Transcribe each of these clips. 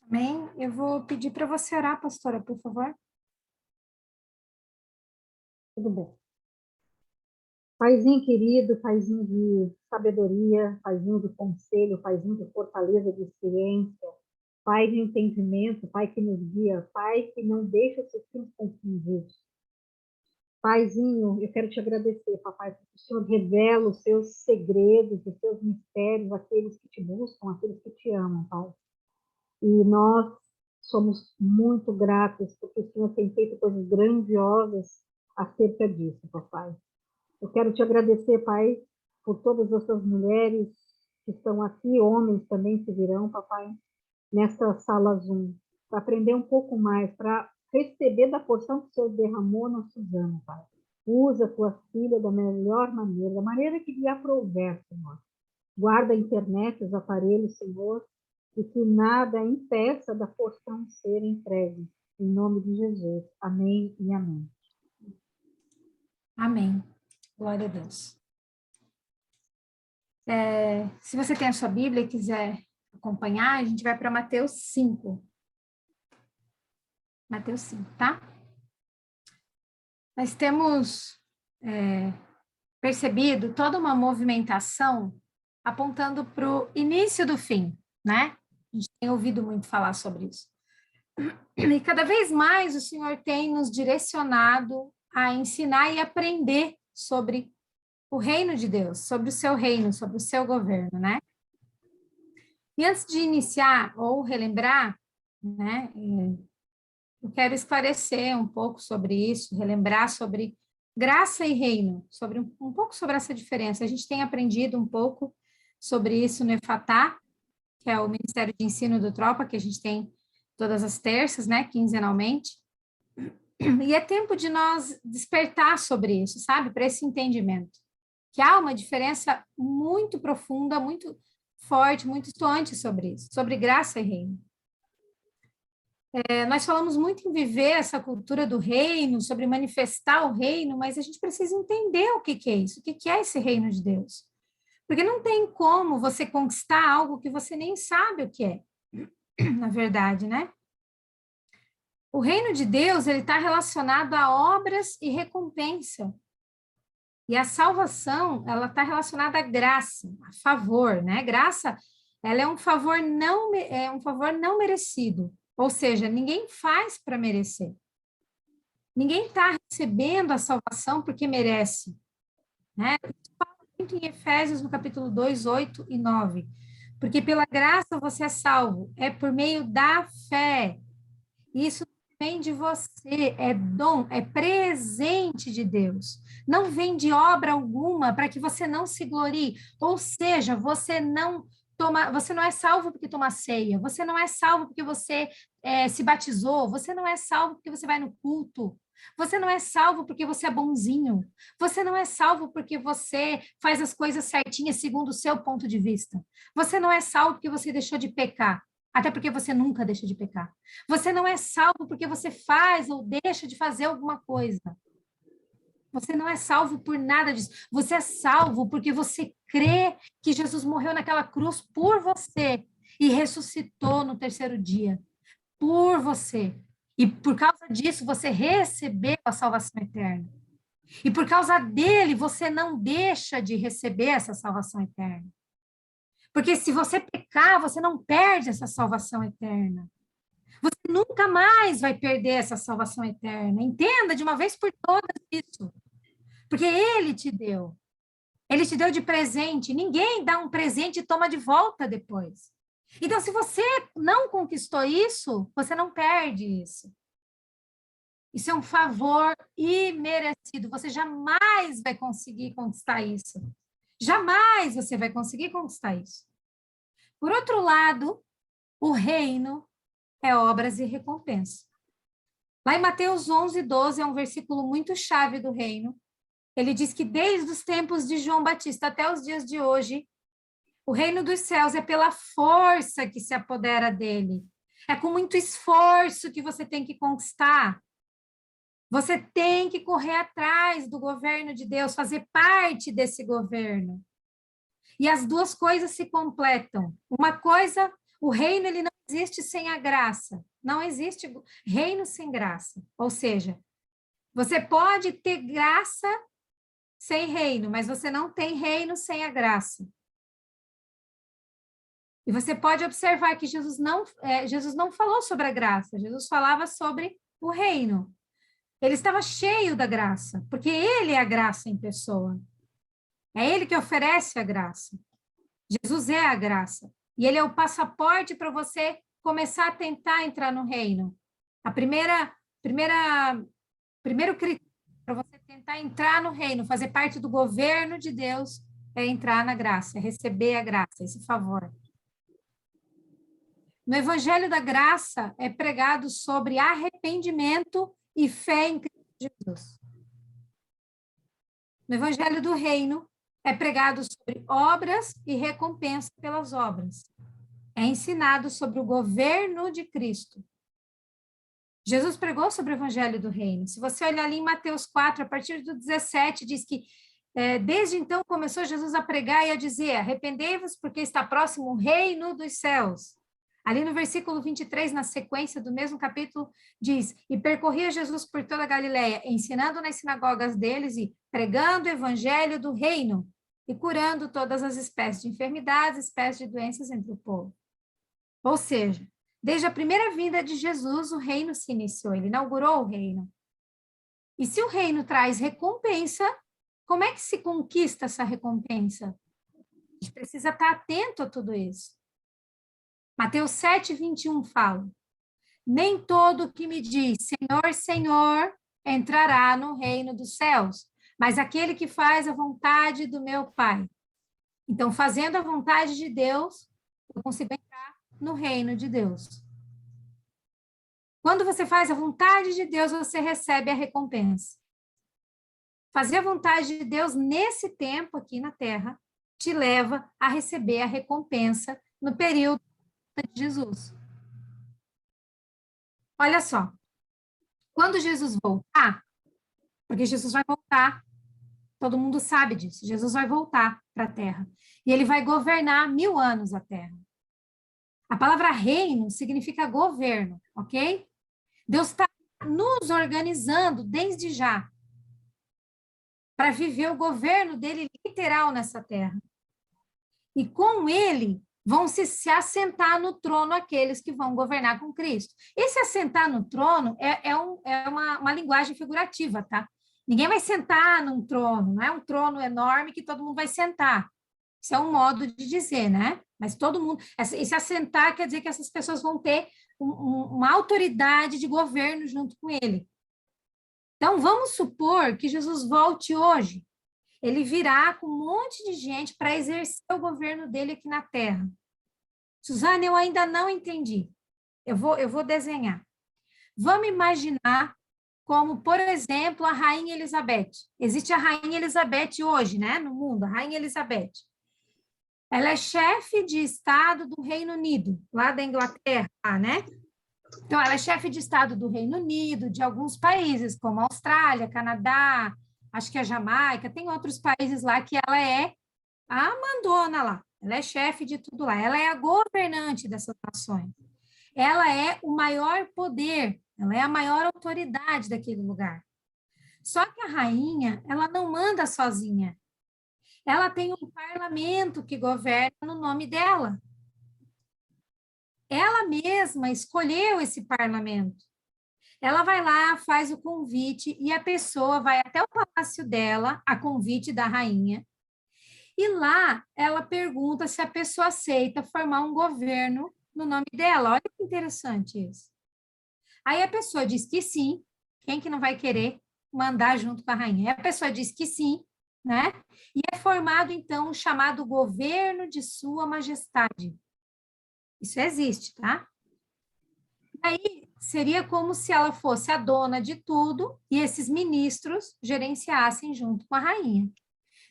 Amém? Eu vou pedir para você orar, pastora, por favor. Tudo bem. Paizinho querido, paizinho de sabedoria, paizinho de conselho, paizinho de fortaleza, de ciência, pai de entendimento, pai que nos guia, pai que não deixa os seus filhos confundidos. Paizinho, eu quero te agradecer, papai, porque o Senhor revela os seus segredos, os seus mistérios, àqueles que te buscam, àqueles que te amam, pai. E nós somos muito gratos, porque o Senhor tem feito coisas grandiosas acerca disso, papai. Eu quero te agradecer, Pai, por todas essas mulheres que estão aqui, homens também que virão, papai, nessa sala Zoom, para aprender um pouco mais, para receber da porção que o Senhor derramou na Suzana, Pai. Usa a tua filha da melhor maneira, da maneira que lhe aprouver, Senhor. Guarda a internet, os aparelhos, Senhor, e que nada impeça da porção ser entregue. Em nome de Jesus. Amém e amém. Amém. Glória a Deus. Se você tem a sua Bíblia e quiser acompanhar, a gente vai para Mateus 5. Mateus 5, tá? Nós temos percebido toda uma movimentação apontando para o início do fim, né? A gente tem ouvido muito falar sobre isso. E cada vez mais o Senhor tem nos direcionado a ensinar e aprender sobre o reino de Deus, sobre o seu reino, sobre o seu governo, né? E antes de iniciar ou relembrar, né, eu quero esclarecer um pouco sobre isso, relembrar sobre graça e reino, sobre um pouco sobre essa diferença. A gente tem aprendido um pouco sobre isso no Efatá, que é o Ministério de Ensino do Tropa, que a gente tem todas as terças, né, quinzenalmente. E é tempo de nós despertar sobre isso, sabe, para esse entendimento. Que há uma diferença muito profunda, muito forte, muito estoante sobre isso, sobre graça e reino. Nós falamos muito em viver essa cultura do reino, sobre manifestar o reino, mas a gente precisa entender o que é isso, o que é esse reino de Deus. Porque não tem como você conquistar algo que você nem sabe o que é, na verdade, né? O reino de Deus, ele está relacionado a obras e recompensa. E a salvação, ela está relacionada à graça, a favor, né? Graça, ela é um favor não merecido. Ou seja, ninguém faz para merecer. Ninguém está recebendo a salvação porque merece, né? Isso fala muito em Efésios, no capítulo 2, 8 e 9. Porque pela graça você é salvo, é por meio da fé. Isso vem de você, é dom, é presente de Deus. Não vem de obra alguma para que você não se glorie. Ou seja, você não é salvo porque toma ceia, você não é salvo porque você se batizou, você não é salvo porque você vai no culto. Você não é salvo porque você é bonzinho. Você não é salvo porque você faz as coisas certinhas segundo o seu ponto de vista. Você não é salvo porque você deixou de pecar. Até porque você nunca deixa de pecar. Você não é salvo porque você faz ou deixa de fazer alguma coisa. Você não é salvo por nada disso. Você é salvo porque você crê que Jesus morreu naquela cruz por você e ressuscitou no terceiro dia por você. E por causa disso você recebeu a salvação eterna. E por causa dele você não deixa de receber essa salvação eterna. Porque se você pecar, você não perde essa salvação eterna. Você nunca mais vai perder essa salvação eterna. Entenda de uma vez por todas isso. Porque ele te deu. Ele te deu de presente. Ninguém dá um presente e toma de volta depois. Então, se você não conquistou isso, você não perde isso. Isso é um favor imerecido. Você jamais vai conseguir conquistar isso. Jamais você vai conseguir conquistar isso. Por outro lado, o reino é obras e recompensa. Lá em Mateus 11, 12, é um versículo muito chave do reino. Ele diz que desde os tempos de João Batista até os dias de hoje, o reino dos céus é pela força que se apodera dele. É com muito esforço que você tem que conquistar. Você tem que correr atrás do governo de Deus, fazer parte desse governo. E as duas coisas se completam. Uma coisa, o reino ele não existe sem a graça. Não existe reino sem graça. Ou seja, você pode ter graça sem reino, mas você não tem reino sem a graça. E você pode observar que Jesus não falou sobre a graça, Jesus falava sobre o reino. Ele estava cheio da graça, porque ele é a graça em pessoa. É ele que oferece a graça. Jesus é a graça. E ele é o passaporte para você começar a tentar entrar no reino. Primeiro critério para você tentar entrar no reino, fazer parte do governo de Deus, é entrar na graça, é receber a graça, esse favor. No Evangelho da Graça é pregado sobre arrependimento e fé em Cristo Jesus. No Evangelho do Reino é pregado sobre obras e recompensa pelas obras. É ensinado sobre o governo de Cristo. Jesus pregou sobre o Evangelho do Reino. Se você olhar ali em Mateus 4, a partir do 17, diz que desde então começou Jesus a pregar e a dizer: arrependei-vos porque está próximo o reino dos céus. Ali no versículo 23, na sequência do mesmo capítulo, diz: e percorria Jesus por toda a Galileia, ensinando nas sinagogas deles e pregando o evangelho do reino e curando todas as espécies de enfermidades, espécies de doenças entre o povo. Ou seja, desde a primeira vinda de Jesus, o reino se iniciou, ele inaugurou o reino. E se o reino traz recompensa, como é que se conquista essa recompensa? A gente precisa estar atento a tudo isso. Mateus 7, 21 fala: nem todo que me diz Senhor, Senhor, entrará no reino dos céus, mas aquele que faz a vontade do meu Pai. Então, fazendo a vontade de Deus, eu consigo entrar no reino de Deus. Quando você faz a vontade de Deus, você recebe a recompensa. Fazer a vontade de Deus nesse tempo aqui na Terra te leva a receber a recompensa no período de Jesus. Olha só, quando Jesus voltar, porque Jesus vai voltar, todo mundo sabe disso, Jesus vai voltar para a Terra, e ele vai governar 1000 anos a Terra. A palavra reino significa governo, ok? Deus está nos organizando desde já para viver o governo dele literal nessa Terra. E com ele vão se assentar no trono aqueles que vão governar com Cristo. Esse assentar no trono é uma linguagem figurativa, tá? Ninguém vai sentar num trono, não é um trono enorme que todo mundo vai sentar. Isso é um modo de dizer, né? Mas todo mundo... Esse assentar quer dizer que essas pessoas vão ter uma autoridade de governo junto com ele. Então, vamos supor que Jesus volte hoje. Ele virá com um monte de gente para exercer o governo dele aqui na Terra. Suzana, eu ainda não entendi. Eu vou desenhar. Vamos imaginar como, por exemplo, a Rainha Elizabeth. Existe a Rainha Elizabeth hoje, né, no mundo, a Rainha Elizabeth. Ela é chefe de Estado do Reino Unido, lá da Inglaterra, né? Então, ela é chefe de Estado do Reino Unido, de alguns países, como a Austrália, Canadá, acho que a Jamaica, tem outros países lá que ela é a mandona lá, ela é chefe de tudo lá, ela é a governante dessas nações. Ela é o maior poder, ela é a maior autoridade daquele lugar. Só que a rainha, ela não manda sozinha. Ela tem um parlamento que governa no nome dela. Ela mesma escolheu esse parlamento. Ela vai lá, faz o convite e a pessoa vai até o palácio dela, a convite da rainha, e lá ela pergunta se a pessoa aceita formar um governo no nome dela. Olha que interessante isso. Aí a pessoa diz que sim, quem que não vai querer mandar junto com a rainha? Aí a pessoa diz que sim, né? E é formado, então, o chamado governo de Sua Majestade. Isso existe, tá? Aí seria como se ela fosse a dona de tudo e esses ministros gerenciassem junto com a rainha.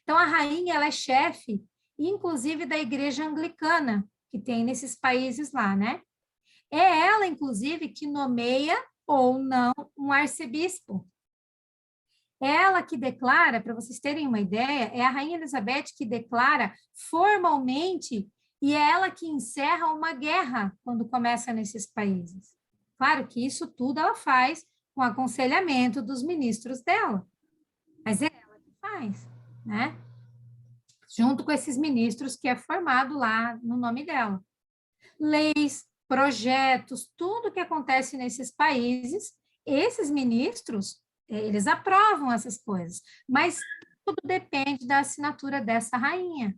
Então, a rainha, ela é chefe, inclusive, da igreja anglicana, que tem nesses países lá, né? É ela, inclusive, que nomeia ou não um arcebispo. É ela que declara, para vocês terem uma ideia, é a rainha Elizabeth que declara formalmente E é ela que encerra uma guerra quando começa nesses países. Claro que isso tudo ela faz com aconselhamento dos ministros dela, mas é ela que faz, né? Junto com esses ministros que é formado lá no nome dela. Leis, projetos, tudo que acontece nesses países, esses ministros, eles aprovam essas coisas, mas tudo depende da assinatura dessa rainha.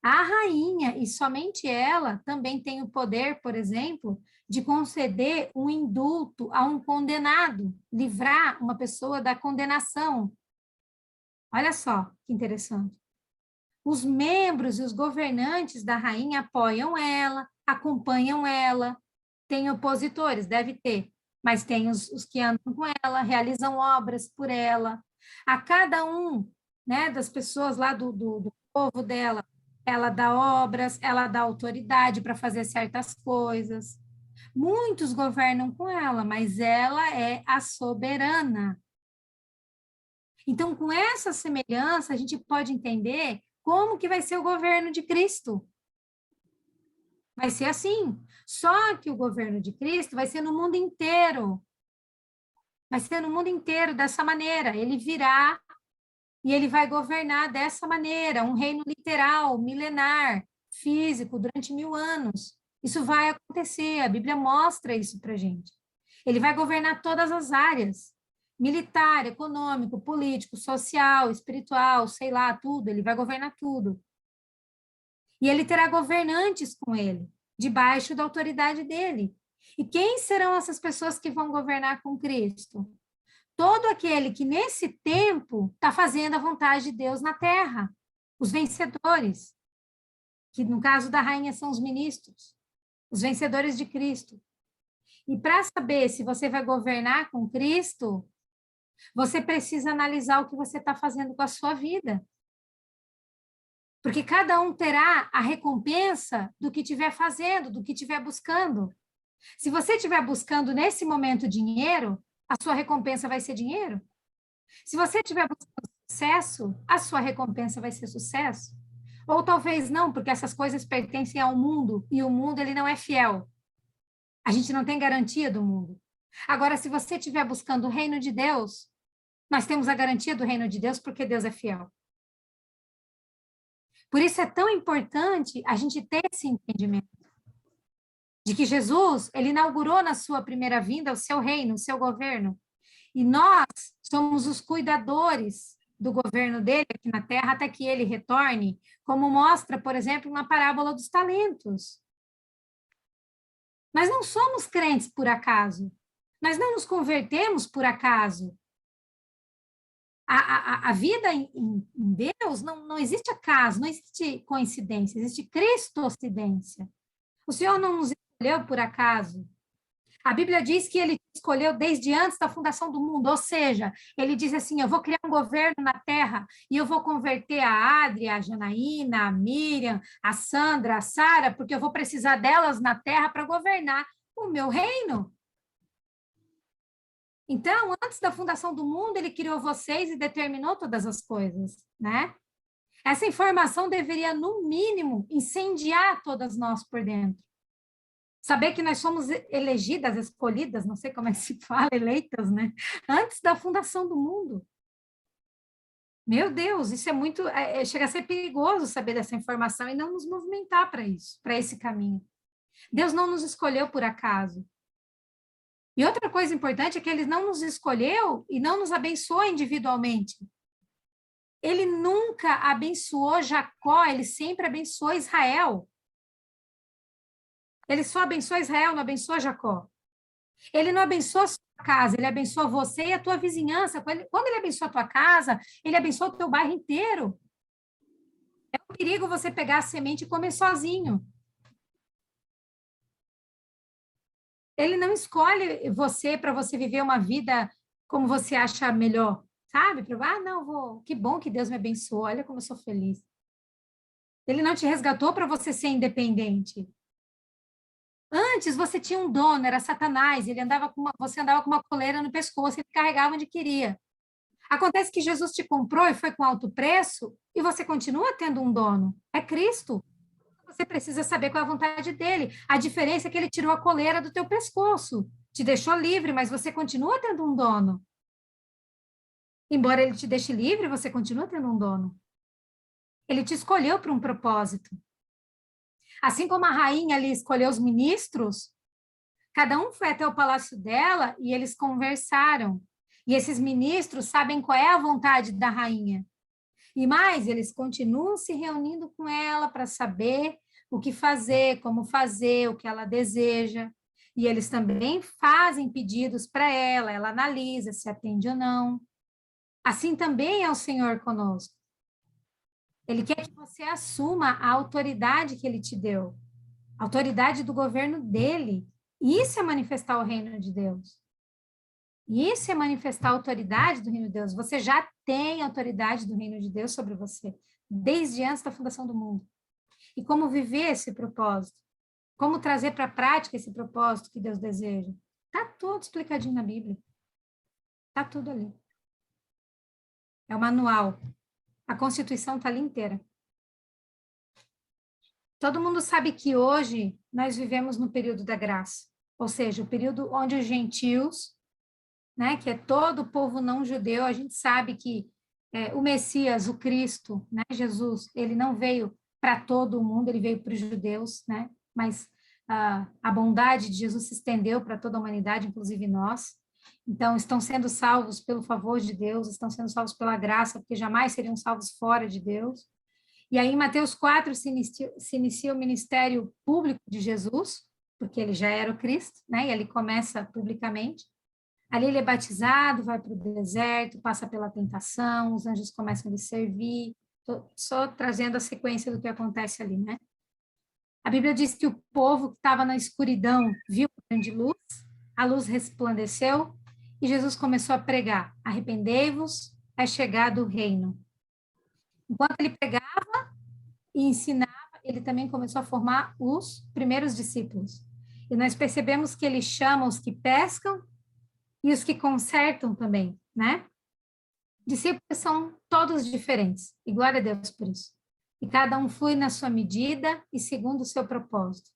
A rainha, e somente ela, também tem o poder, por exemplo, de conceder um indulto a um condenado, livrar uma pessoa da condenação. Olha só que interessante. Os membros e os governantes da rainha apoiam ela, acompanham ela, tem opositores, deve ter, mas tem os que andam com ela, realizam obras por ela. A cada um, né, das pessoas lá do povo dela, ela dá obras, ela dá autoridade para fazer certas coisas. Muitos governam com ela, mas ela é a soberana. Então, com essa semelhança, a gente pode entender como que vai ser o governo de Cristo. Vai ser assim. Só que o governo de Cristo vai ser no mundo inteiro. Vai ser no mundo inteiro dessa maneira. Ele virá e ele vai governar dessa maneira, um reino literal, milenar, físico, durante 1000 anos. Isso vai acontecer, a Bíblia mostra isso para gente. Ele vai governar todas as áreas, militar, econômico, político, social, espiritual, sei lá, tudo, ele vai governar tudo. E ele terá governantes com ele, debaixo da autoridade dele. E quem serão essas pessoas que vão governar com Cristo? Todo aquele que nesse tempo está fazendo a vontade de Deus na terra, os vencedores, que no caso da rainha são os ministros, os vencedores de Cristo. E para saber se você vai governar com Cristo, você precisa analisar o que você está fazendo com a sua vida. Porque cada um terá a recompensa do que estiver fazendo, do que estiver buscando. Se você estiver buscando nesse momento dinheiro, a sua recompensa vai ser dinheiro. Se você estiver buscando sucesso, a sua recompensa vai ser sucesso. Ou talvez não, porque essas coisas pertencem ao mundo e o mundo ele não é fiel. A gente não tem garantia do mundo. Agora, se você estiver buscando o reino de Deus, nós temos a garantia do reino de Deus porque Deus é fiel. Por isso é tão importante a gente ter esse entendimento de que Jesus, ele inaugurou na sua primeira vinda o seu reino, o seu governo. E nós somos os cuidadores do governo dele aqui na terra até que ele retorne, como mostra, por exemplo, na parábola dos talentos. Nós não somos crentes por acaso. Nós não nos convertemos por acaso. A vida em Deus não existe acaso, não existe coincidência, existe cristocidência. O Senhor não nos escolheu por acaso. A Bíblia diz que ele escolheu desde antes da fundação do mundo, ou seja, ele diz assim, eu vou criar um governo na terra e eu vou converter a Adria, a Janaína, a Miriam, a Sandra, a Sara, porque eu vou precisar delas na terra para governar o meu reino. Então, antes da fundação do mundo, ele criou vocês e determinou todas as coisas, né? Essa informação deveria, no mínimo, incendiar todas nós por dentro. Saber que nós somos elegidas, escolhidas, não sei como é que se fala, eleitas, né? Antes da fundação do mundo. Meu Deus, isso é muito... chega a ser perigoso saber dessa informação e não nos movimentar para isso, para esse caminho. Deus não nos escolheu por acaso. E outra coisa importante é que ele não nos escolheu e não nos abençoou individualmente. Ele nunca abençoou Jacó, ele sempre abençoou Israel. Ele só abençoa Israel, não abençoa Jacó. Ele não abençoa a sua casa, ele abençoa você e a tua vizinhança. Quando ele abençoa a tua casa, ele abençoa o teu bairro inteiro. É um perigo você pegar a semente e comer sozinho. Ele não escolhe você para você viver uma vida como você acha melhor, sabe? Não, que bom que Deus me abençoou, olha como eu sou feliz. Ele não te resgatou para você ser independente. Antes você tinha um dono, era Satanás, você andava com uma coleira no pescoço, ele carregava onde queria. Acontece que Jesus te comprou e foi com alto preço, e você continua tendo um dono, é Cristo. você precisa saber qual é a vontade dele. A diferença é que ele tirou a coleira do teu pescoço, te deixou livre, mas você continua tendo um dono. Embora ele te deixe livre, você continua tendo um dono. Ele te escolheu para um propósito. Assim como a rainha ali escolheu os ministros, cada um foi até o palácio dela e eles conversaram. E esses ministros sabem qual é a vontade da rainha. E mais, eles continuam se reunindo com ela para saber o que fazer, como fazer, o que ela deseja. E eles também fazem pedidos para ela, ela analisa se atende ou não. Assim também é o Senhor conosco. Ele quer que você assuma a autoridade que ele te deu, a autoridade do governo dele. Isso é manifestar o reino de Deus. Isso é manifestar a autoridade do reino de Deus. Você já tem a autoridade do reino de Deus sobre você, desde antes da fundação do mundo. E como viver esse propósito? Como trazer para a prática esse propósito que Deus deseja? Está tudo explicadinho na Bíblia. Está tudo ali. É o manual. A Constituição está ali inteira. Todo mundo sabe que hoje nós vivemos no período da graça, ou seja, o período onde os gentios, né, que é todo o povo não judeu, a gente sabe que o Messias, o Cristo, né, Jesus, ele não veio para todo o mundo, ele veio para os judeus, né, mas a bondade de Jesus se estendeu para toda a humanidade, inclusive nós. Então, estão sendo salvos pelo favor de Deus, estão sendo salvos pela graça, porque jamais seriam salvos fora de Deus. E aí, em Mateus 4, se inicia o ministério público de Jesus, porque ele já era o Cristo, né? E ele começa publicamente. Ali ele é batizado, vai para o deserto, passa pela tentação, os anjos começam a lhe servir. Estou só trazendo a sequência do que acontece ali, né? A Bíblia diz que o povo que estava na escuridão viu uma grande luz, a luz resplandeceu e Jesus começou a pregar: arrependei-vos, é chegado o reino. Enquanto ele pregava e ensinava, ele também começou a formar os primeiros discípulos. E nós percebemos que ele chama os que pescam e os que consertam também, né? Discípulos são todos diferentes, e glória a Deus por isso. E cada um flui na sua medida e segundo o seu propósito.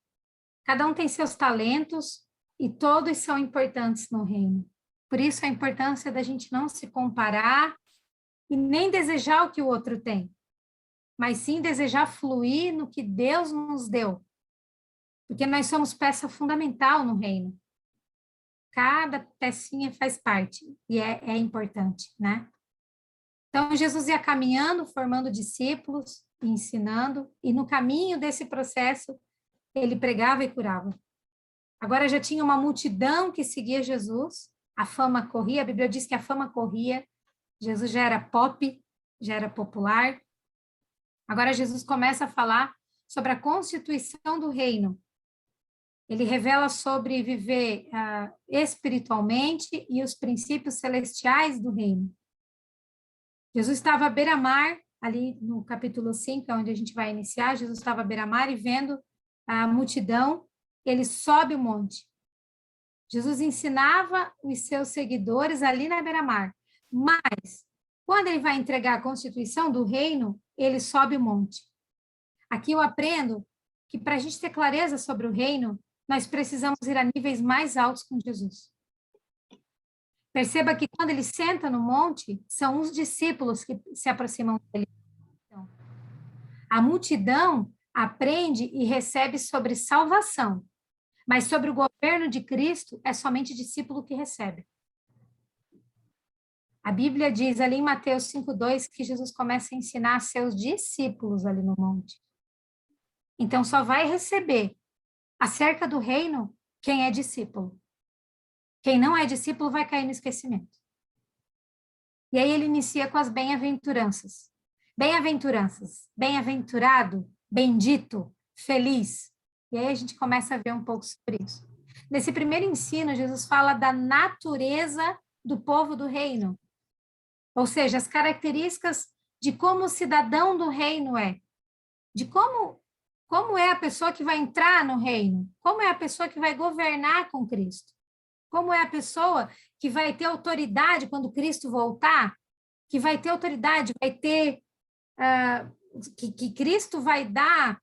Cada um tem seus talentos e todos são importantes no reino. Por isso a importância da gente não se comparar e nem desejar o que o outro tem, mas sim desejar fluir no que Deus nos deu. Porque nós somos peça fundamental no reino. Cada pecinha faz parte e é importante, né? Então, Jesus ia caminhando, formando discípulos, ensinando, e no caminho desse processo, ele pregava e curava. Agora já tinha uma multidão que seguia Jesus, a fama corria, a Bíblia diz que a fama corria, Jesus já era pop, já era popular. Agora Jesus começa a falar sobre a constituição do reino. Ele revela sobre viver espiritualmente e os princípios celestiais do reino. Jesus estava à beira-mar, ali no capítulo 5, é onde a gente vai iniciar. Jesus estava à beira-mar e vendo a multidão, ele sobe o monte. Jesus ensinava os seus seguidores ali na beira-mar. Mas, quando ele vai entregar a constituição do reino, ele sobe o monte. Aqui eu aprendo que para a gente ter clareza sobre o reino, nós precisamos ir a níveis mais altos com Jesus. Perceba que quando ele senta no monte, são os discípulos que se aproximam dele. A multidão aprende e recebe sobre salvação, mas sobre o governo de Cristo é somente discípulo que recebe. A Bíblia diz ali em Mateus 5:2 que Jesus começa a ensinar a seus discípulos ali no monte. Então só vai receber acerca do reino quem é discípulo. Quem não é discípulo vai cair no esquecimento. E aí ele inicia com as bem-aventuranças. Bem-aventuranças, bem-aventurado, bendito, feliz. E aí a gente começa a ver um pouco sobre isso. Nesse primeiro ensino, Jesus fala da natureza do povo do reino. Ou seja, as características de como o cidadão do reino é. De como é a pessoa que vai entrar no reino. Como é a pessoa que vai governar com Cristo. Como é a pessoa que vai ter autoridade quando Cristo voltar, que vai ter autoridade, vai ter, que Cristo vai dar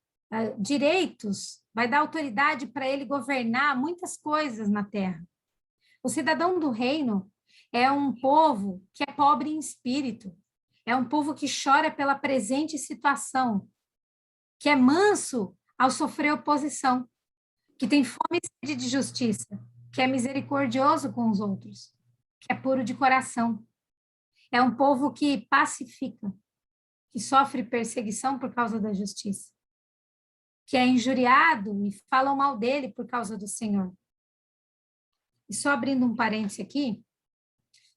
direitos, vai dar autoridade para ele governar muitas coisas na terra. O cidadão do reino é um povo que é pobre em espírito, é um povo que chora pela presente situação, que é manso ao sofrer oposição, que tem fome e sede de justiça, que é misericordioso com os outros, que é puro de coração. É um povo que pacifica, que sofre perseguição por causa da justiça, que é injuriado e falam mal dele por causa do Senhor. E só abrindo um parêntese aqui,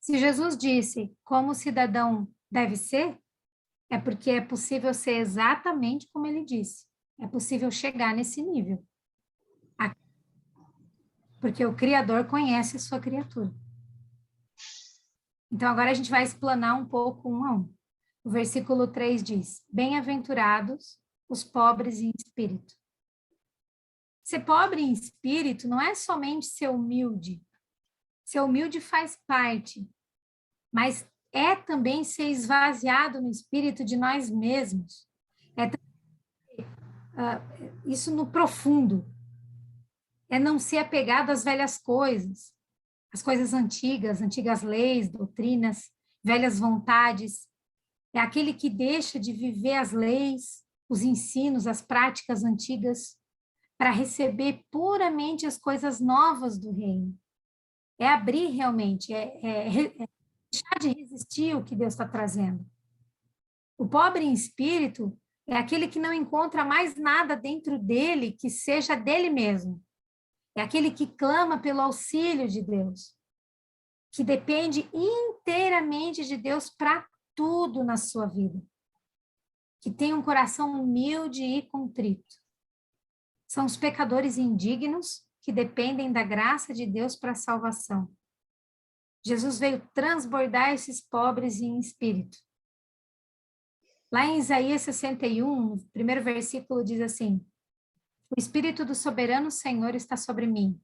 se Jesus disse como o cidadão deve ser, é porque é possível ser exatamente como ele disse. É possível chegar nesse nível. Porque o Criador conhece a sua criatura. Então, agora a gente vai explanar um pouco um a um. O versículo 3 diz: Bem-aventurados os pobres em espírito. Ser pobre em espírito não é somente ser humilde. Ser humilde faz parte, mas é também ser esvaziado no espírito de nós mesmos. É isso no profundo. É não ser apegado às velhas coisas, às coisas antigas, antigas leis, doutrinas, velhas vontades. É aquele que deixa de viver as leis, os ensinos, as práticas antigas, para receber puramente as coisas novas do reino. É abrir realmente, é deixar de resistir ao que Deus está trazendo. O pobre em espírito é aquele que não encontra mais nada dentro dele que seja dele mesmo. É aquele que clama pelo auxílio de Deus, que depende inteiramente de Deus para tudo na sua vida, que tem um coração humilde e contrito. São os pecadores indignos que dependem da graça de Deus para a salvação. Jesus veio transbordar esses pobres em espírito. Lá em Isaías 61, o primeiro versículo diz assim: O Espírito do soberano Senhor está sobre mim,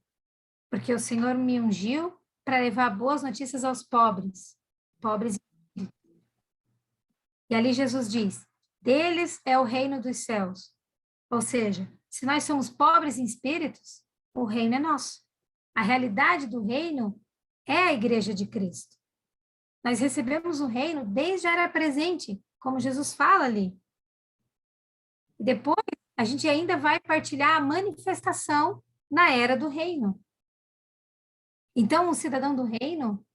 porque o Senhor me ungiu para levar boas notícias aos pobres, pobres. E ali Jesus diz: deles é o reino dos céus. Ou seja, se nós somos pobres em espíritos, o reino é nosso. A realidade do reino é a igreja de Cristo. Nós recebemos o reino desde a era presente, como Jesus fala ali. E depois, a gente ainda vai partilhar a manifestação na era do reino. Então, o cidadão do reino,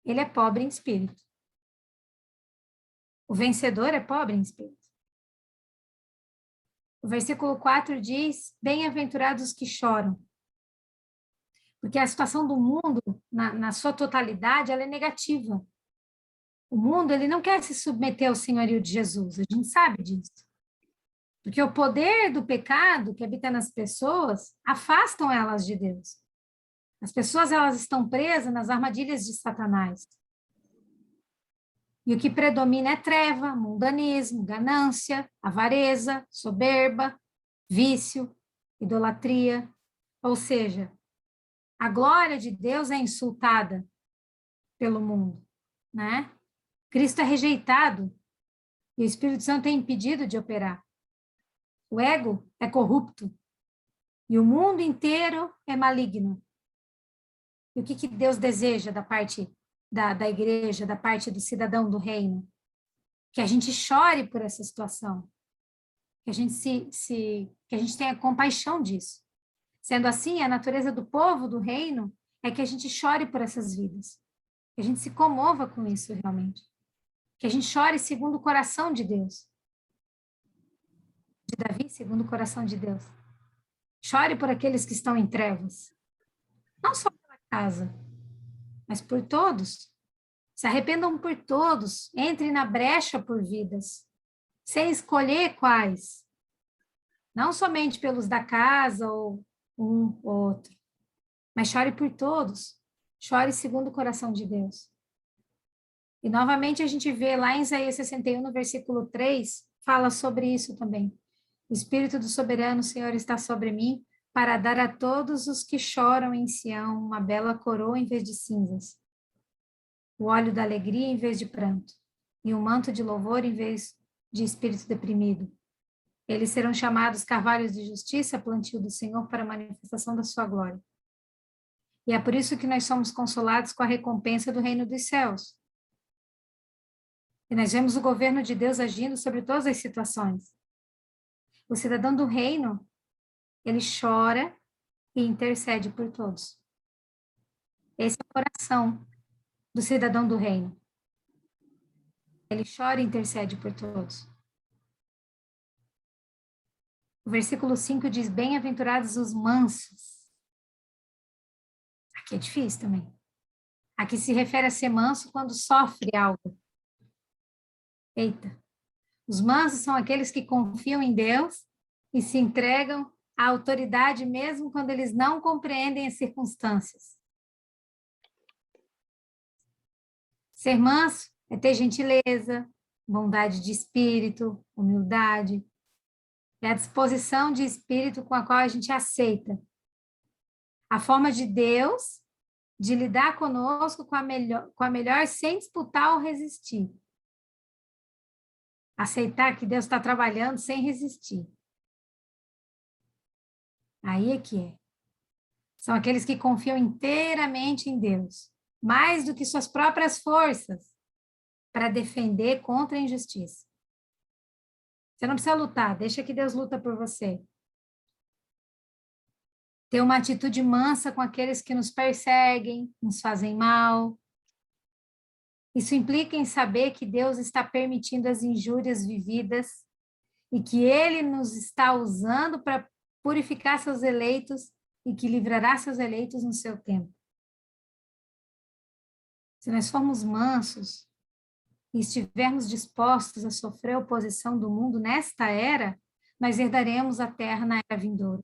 ele é pobre em espírito. O vencedor é pobre em espírito. O versículo 4 diz: Bem-aventurados os que choram. Porque a situação do mundo, na sua totalidade, ela é negativa. O mundo, ele não quer se submeter ao senhorio de Jesus, a gente sabe disso. Porque o poder do pecado que habita nas pessoas afastam elas de Deus. As pessoas, elas estão presas nas armadilhas de Satanás. E o que predomina é treva, mundanismo, ganância, avareza, soberba, vício, idolatria. Ou seja, a glória de Deus é insultada pelo mundo, né? Cristo é rejeitado e o Espírito Santo é impedido de operar. O ego é corrupto e o mundo inteiro é maligno. E o que Deus deseja da parte da igreja, da parte do cidadão do reino? Que a gente chore por essa situação, que a gente que a gente tenha compaixão disso. Sendo assim, a natureza do povo do reino é que a gente chore por essas vidas, que a gente se comova com isso realmente, que a gente chore segundo o coração de Deus, de Davi, segundo o coração de Deus. Chore por aqueles que estão em trevas, não só pela casa, mas por todos. Se arrependam por todos, entre na brecha por vidas, sem escolher quais. Não somente pelos da casa ou um ou outro, mas chore por todos. Chore segundo o coração de Deus. E novamente a gente vê lá em Isaías 61, no versículo 3, fala sobre isso também. O Espírito do soberano Senhor está sobre mim para dar a todos os que choram em Sião uma bela coroa em vez de cinzas, o óleo da alegria em vez de pranto, e um manto de louvor em vez de espírito deprimido. Eles serão chamados carvalhos de justiça, plantio do Senhor para a manifestação da sua glória. E é por isso que nós somos consolados com a recompensa do reino dos céus. E nós vemos o governo de Deus agindo sobre todas as situações. O cidadão do reino, ele chora e intercede por todos. Esse é o coração do cidadão do reino. Ele chora e intercede por todos. O versículo 5 diz, bem-aventurados os mansos. Aqui é difícil também. Aqui se refere a ser manso quando sofre algo. Eita. Os mansos são aqueles que confiam em Deus e se entregam à autoridade mesmo quando eles não compreendem as circunstâncias. Ser manso é ter gentileza, bondade de espírito, humildade. É a disposição de espírito com a qual a gente aceita a forma de Deus de lidar conosco com a melhor sem disputar ou resistir. Aceitar que Deus está trabalhando sem resistir. Aí é que é. São aqueles que confiam inteiramente em Deus, mais do que suas próprias forças, para defender contra a injustiça. Você não precisa lutar, deixa que Deus luta por você. Ter uma atitude mansa com aqueles que nos perseguem, nos fazem mal. Isso implica em saber que Deus está permitindo as injúrias vividas e que Ele nos está usando para purificar seus eleitos e que livrará seus eleitos no seu tempo. Se nós formos mansos e estivermos dispostos a sofrer a oposição do mundo nesta era, nós herdaremos a terra na era vindoura.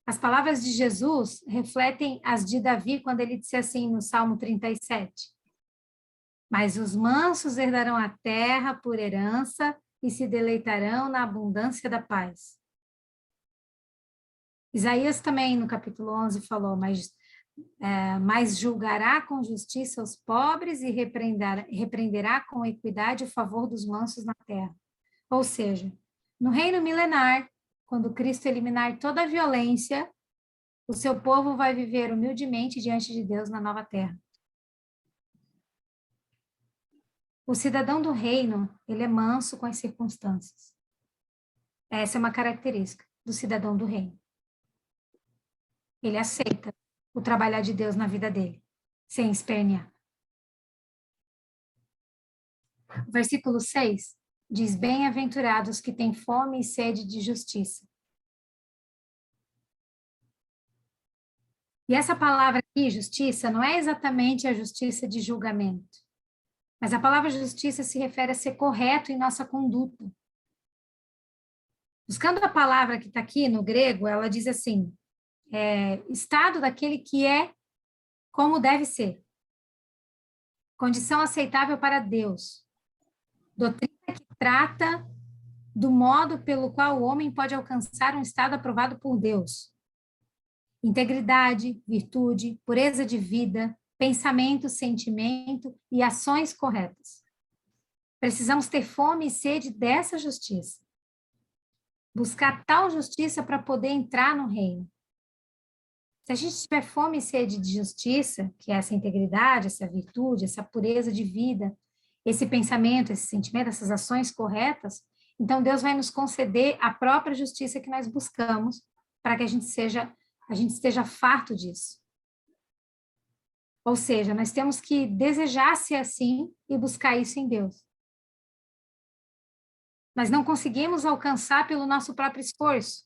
As palavras de Jesus refletem as de Davi quando ele disse assim no Salmo 37. Mas os mansos herdarão a terra por herança e se deleitarão na abundância da paz. Isaías também no capítulo 11 falou, mas julgará com justiça os pobres e repreenderá com equidade o favor dos mansos na terra. Ou seja, no reino milenar, quando Cristo eliminar toda a violência, o seu povo vai viver humildemente diante de Deus na nova terra. O cidadão do reino, ele é manso com as circunstâncias. Essa é uma característica do cidadão do reino. Ele aceita o trabalhar de Deus na vida dele, sem espernear. O versículo 6 diz, bem-aventurados que têm fome e sede de justiça. E essa palavra aqui, justiça, não é exatamente a justiça de julgamento, mas a palavra justiça se refere a ser correto em nossa conduta. Buscando a palavra que está aqui no grego, ela diz assim, estado daquele que é como deve ser. Condição aceitável para Deus. Doutrina que trata do modo pelo qual o homem pode alcançar um estado aprovado por Deus. Integridade, virtude, pureza de vida, pensamento, sentimento e ações corretas. Precisamos ter fome e sede dessa justiça. Buscar tal justiça para poder entrar no reino. Se a gente tiver fome e sede de justiça, que é essa integridade, essa virtude, essa pureza de vida, esse pensamento, esse sentimento, essas ações corretas, então Deus vai nos conceder a própria justiça que nós buscamos para que a gente esteja farto disso. Ou seja, nós temos que desejar ser assim e buscar isso em Deus. Nós não conseguimos alcançar pelo nosso próprio esforço,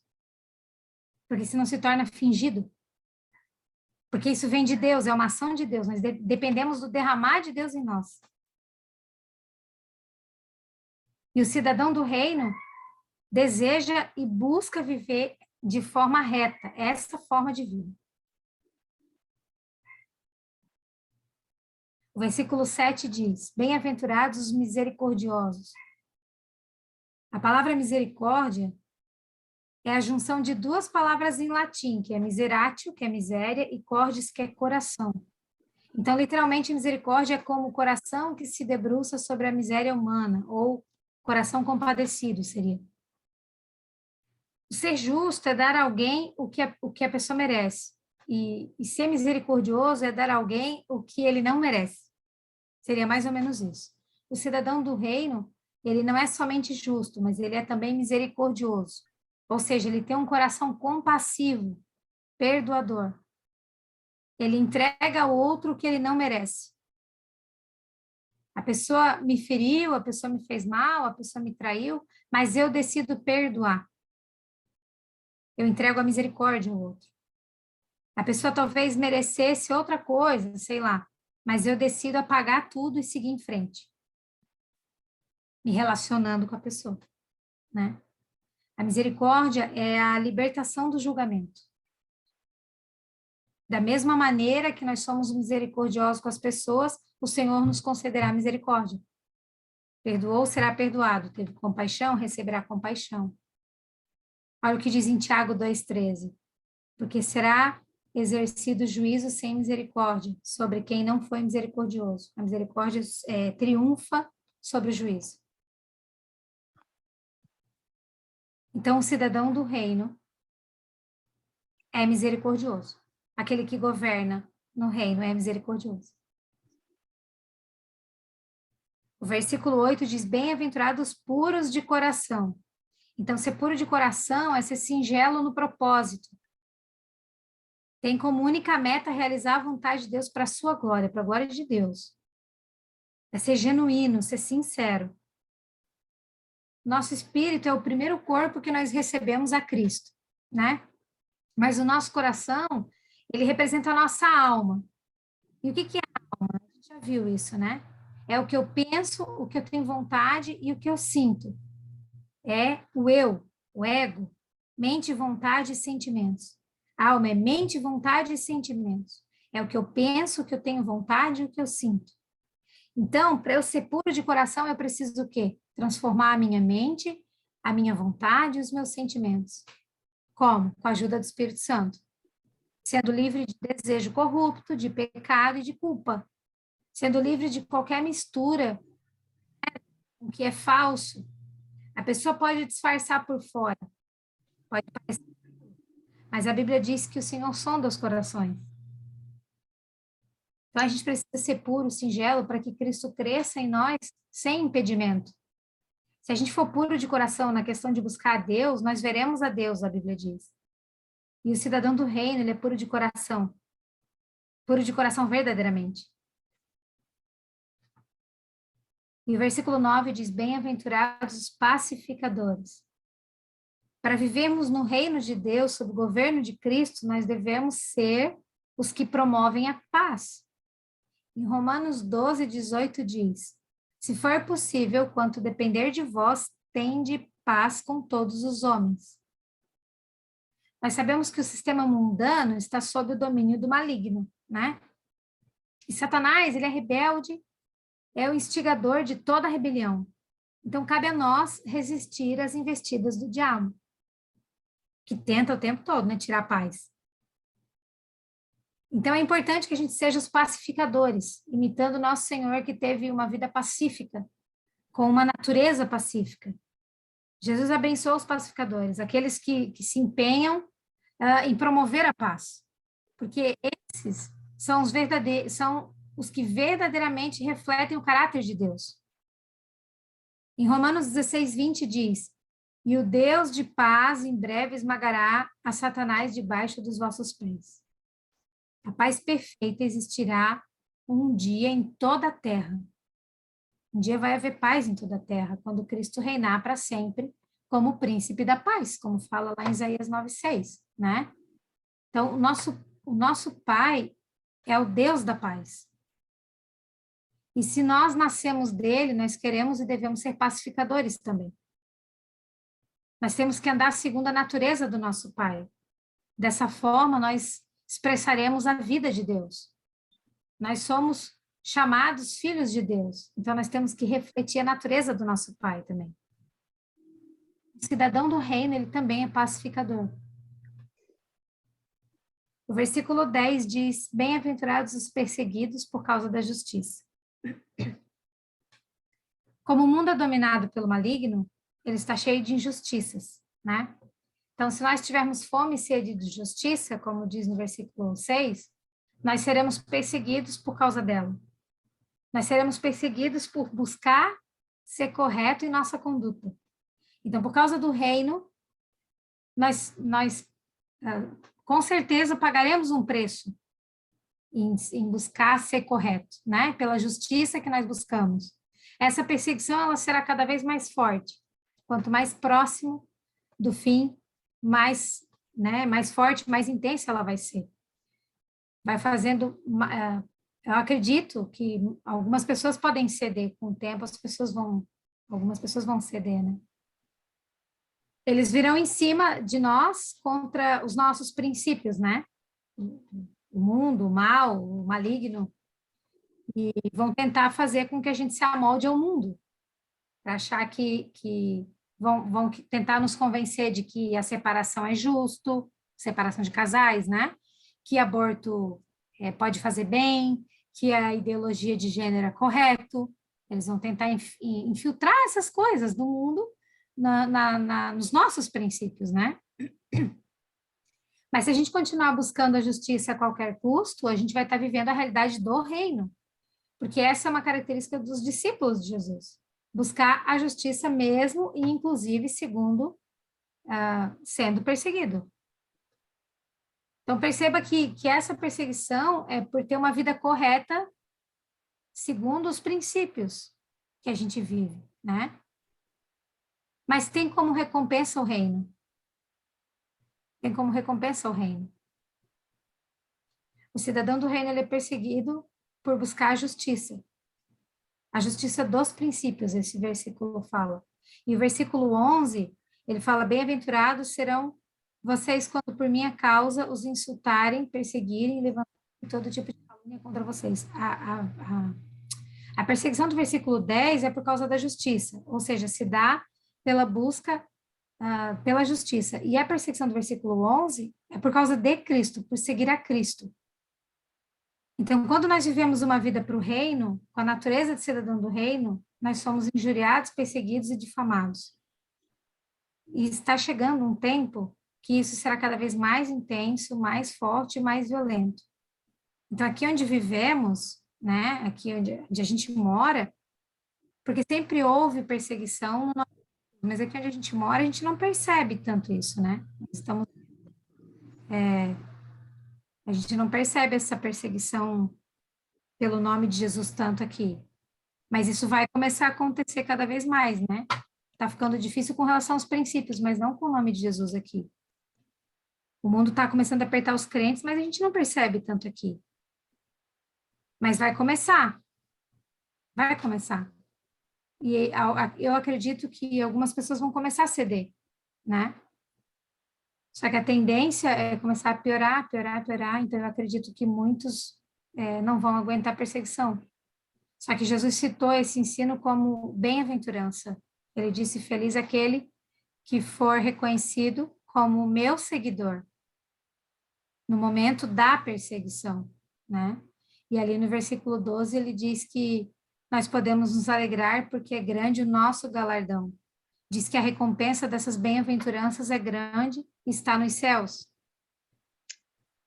porque senão se torna fingido. Porque isso vem de Deus, é uma ação de Deus, nós dependemos do derramar de Deus em nós. E o cidadão do reino deseja e busca viver de forma reta, essa forma de vida. O versículo 7 diz, bem-aventurados os misericordiosos. A palavra misericórdia é a junção de duas palavras em latim, que é miseratio, que é miséria, e cordis, que é coração. Então, literalmente, misericórdia é como o coração que se debruça sobre a miséria humana, ou Coração compadecido seria. Ser justo é dar a alguém o que a pessoa merece. E ser misericordioso é dar a alguém o que ele não merece. Seria mais ou menos isso. O cidadão do reino, ele não é somente justo, mas ele é também misericordioso. Ou seja, ele tem um coração compassivo, perdoador. Ele entrega ao outro o que ele não merece. A pessoa me feriu, a pessoa me fez mal, a pessoa me traiu, mas eu decido perdoar. Eu entrego a misericórdia ao outro. A pessoa talvez merecesse outra coisa, sei lá, mas eu decido apagar tudo e seguir em frente, me relacionando com a pessoa, né? A misericórdia é a libertação do julgamento. Da mesma maneira que nós somos misericordiosos com as pessoas, o Senhor nos concederá misericórdia. Perdoou, será perdoado. Teve compaixão, receberá compaixão. Olha o que diz em Tiago 2,13. Porque será exercido juízo sem misericórdia sobre quem não foi misericordioso. A misericórdia triunfa sobre o juízo. Então, o cidadão do reino é misericordioso. Aquele que governa no reino é misericordioso. O versículo 8 diz: bem-aventurados puros de coração. Então, ser puro de coração é ser singelo no propósito. Tem como única meta realizar a vontade de Deus para a sua glória, para a glória de Deus. É ser genuíno, ser sincero. Nosso espírito é o primeiro corpo que nós recebemos a Cristo, né? Mas o nosso coração, ele representa a nossa alma. E o que é a alma? A gente já viu isso, né? É o que eu penso, o que eu tenho vontade e o que eu sinto. É o eu, o ego, mente, vontade e sentimentos. A alma é mente, vontade e sentimentos. É o que eu penso, o que eu tenho vontade e o que eu sinto. Então, para eu ser puro de coração, eu preciso do quê? Transformar a minha mente, a minha vontade e os meus sentimentos. Como? Com a ajuda do Espírito Santo. Sendo livre de desejo corrupto, de pecado e de culpa. Sendo livre de qualquer mistura, o que é falso. A pessoa pode disfarçar por fora, pode parecer, mas a Bíblia diz que o Senhor sonda os corações. Então a gente precisa ser puro, singelo, para que Cristo cresça em nós sem impedimento. Se a gente for puro de coração na questão de buscar a Deus, nós veremos a Deus, a Bíblia diz. E o cidadão do reino, ele é puro de coração verdadeiramente. E o versículo 9 diz: bem-aventurados os pacificadores. Para vivermos no reino de Deus, sob o governo de Cristo, nós devemos ser os que promovem a paz. Em Romanos 12:18 diz: se for possível, quanto depender de vós, tende paz com todos os homens. Nós sabemos que o sistema mundano está sob o domínio do maligno, né? E Satanás, ele é rebelde, é o instigador de toda a rebelião. Então, cabe a nós resistir às investidas do diabo, que tenta o tempo todo, né, tirar a paz. Então, é importante que a gente seja os pacificadores, imitando o nosso Senhor, que teve uma vida pacífica, com uma natureza pacífica. Jesus abençoou os pacificadores, aqueles que se empenham em promover a paz, porque esses são os que verdadeiramente refletem o caráter de Deus. Em Romanos 16:20 diz: e o Deus de paz em breve esmagará a Satanás debaixo dos vossos pés. A paz perfeita existirá um dia em toda a terra. Um dia vai haver paz em toda a terra, quando Cristo reinar para sempre como príncipe da paz, como fala lá em Isaías 9:6, né? Então, o nosso Pai é o Deus da paz. E se nós nascemos dele, nós queremos e devemos ser pacificadores também. Nós temos que andar segundo a natureza do nosso Pai. Dessa forma, nós expressaremos a vida de Deus. Nós somos chamados filhos de Deus. Então, nós temos que refletir a natureza do nosso Pai também. O cidadão do reino, ele também é pacificador. O versículo 10 diz: bem-aventurados os perseguidos por causa da justiça. Como o mundo é dominado pelo maligno, ele está cheio de injustiças, né? Então, se nós tivermos fome e sede de justiça, como diz no versículo 6, nós seremos perseguidos por causa dela. Nós seremos perseguidos por buscar ser correto em nossa conduta. Então, por causa do reino, nós com certeza pagaremos um preço em buscar ser correto, né? Pela justiça que nós buscamos. Essa perseguição, ela será cada vez mais forte. Quanto mais próximo do fim, mais, né, mais forte, mais intensa ela vai ser. Vai fazendo, eu acredito que algumas pessoas podem ceder com o tempo, algumas pessoas vão ceder, né? Eles virão em cima de nós contra os nossos princípios, né? O mundo, o mal, o maligno, e vão tentar fazer com que a gente se amolde ao mundo, para achar que vão tentar nos convencer de que a separação é justo, separação de casais, né? Que aborto pode fazer bem, que a ideologia de gênero é correto. Eles vão tentar infiltrar essas coisas do mundo nos nossos princípios, né? Mas se a gente continuar buscando a justiça a qualquer custo, a gente vai estar vivendo a realidade do reino, porque essa é uma característica dos discípulos de Jesus. Buscar a justiça mesmo e, inclusive, segundo sendo perseguido. Então, perceba que essa perseguição é por ter uma vida correta segundo os princípios que a gente vive, né? Mas tem como recompensa o reino. Tem como recompensa o reino. O cidadão do reino ele é perseguido por buscar a justiça dos princípios, esse versículo fala. E o versículo 11, ele fala, bem-aventurados serão vocês quando por minha causa os insultarem, perseguirem e levantarem todo tipo de calúnia contra vocês. A perseguição do versículo 10 é por causa da justiça, ou seja, se dá pela busca pela justiça. E a perseguição do versículo 11 é por causa de Cristo, por seguir a Cristo. Então, quando nós vivemos uma vida para o reino, com a natureza de cidadão do reino, nós somos injuriados, perseguidos e difamados. E está chegando um tempo que isso será cada vez mais intenso, mais forte e mais violento. Então, aqui onde vivemos, né, aqui onde a gente mora, porque sempre houve perseguição, mas aqui onde a gente mora, a gente não percebe tanto isso, né? A gente não percebe essa perseguição pelo nome de Jesus tanto aqui. Mas isso vai começar a acontecer cada vez mais, né? Tá ficando difícil com relação aos princípios, mas não com o nome de Jesus aqui. O mundo está começando a apertar os crentes, mas a gente não percebe tanto aqui. Mas vai começar. Vai começar. E eu acredito que algumas pessoas vão começar a ceder, né? Só que a tendência é começar a piorar, piorar, piorar. Então, eu acredito que muitos não vão aguentar a perseguição. Só que Jesus citou esse ensino como bem-aventurança. Ele disse, feliz aquele que for reconhecido como meu seguidor no momento da perseguição, né? E ali no versículo 12 ele diz que nós podemos nos alegrar porque é grande o nosso galardão. Diz que a recompensa dessas bem-aventuranças é grande e está nos céus.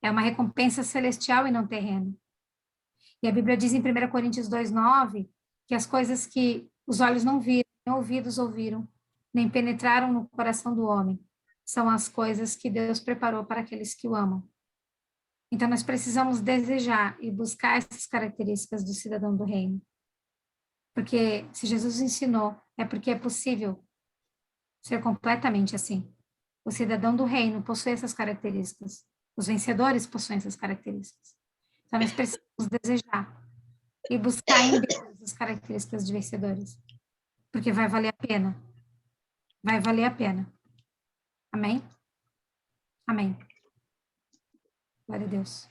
É uma recompensa celestial e não terrena. E a Bíblia diz em 1 Coríntios 2:9 que as coisas que os olhos não viram, nem ouvidos ouviram, nem penetraram no coração do homem, são as coisas que Deus preparou para aqueles que o amam. Então, nós precisamos desejar e buscar essas características do cidadão do reino. Porque se Jesus ensinou, é porque é possível ser completamente assim. O cidadão do reino possui essas características. Os vencedores possuem essas características. Então, nós precisamos desejar e buscar em Deus as características de vencedores. Porque vai valer a pena. Vai valer a pena. Amém? Amém. Glória a Deus.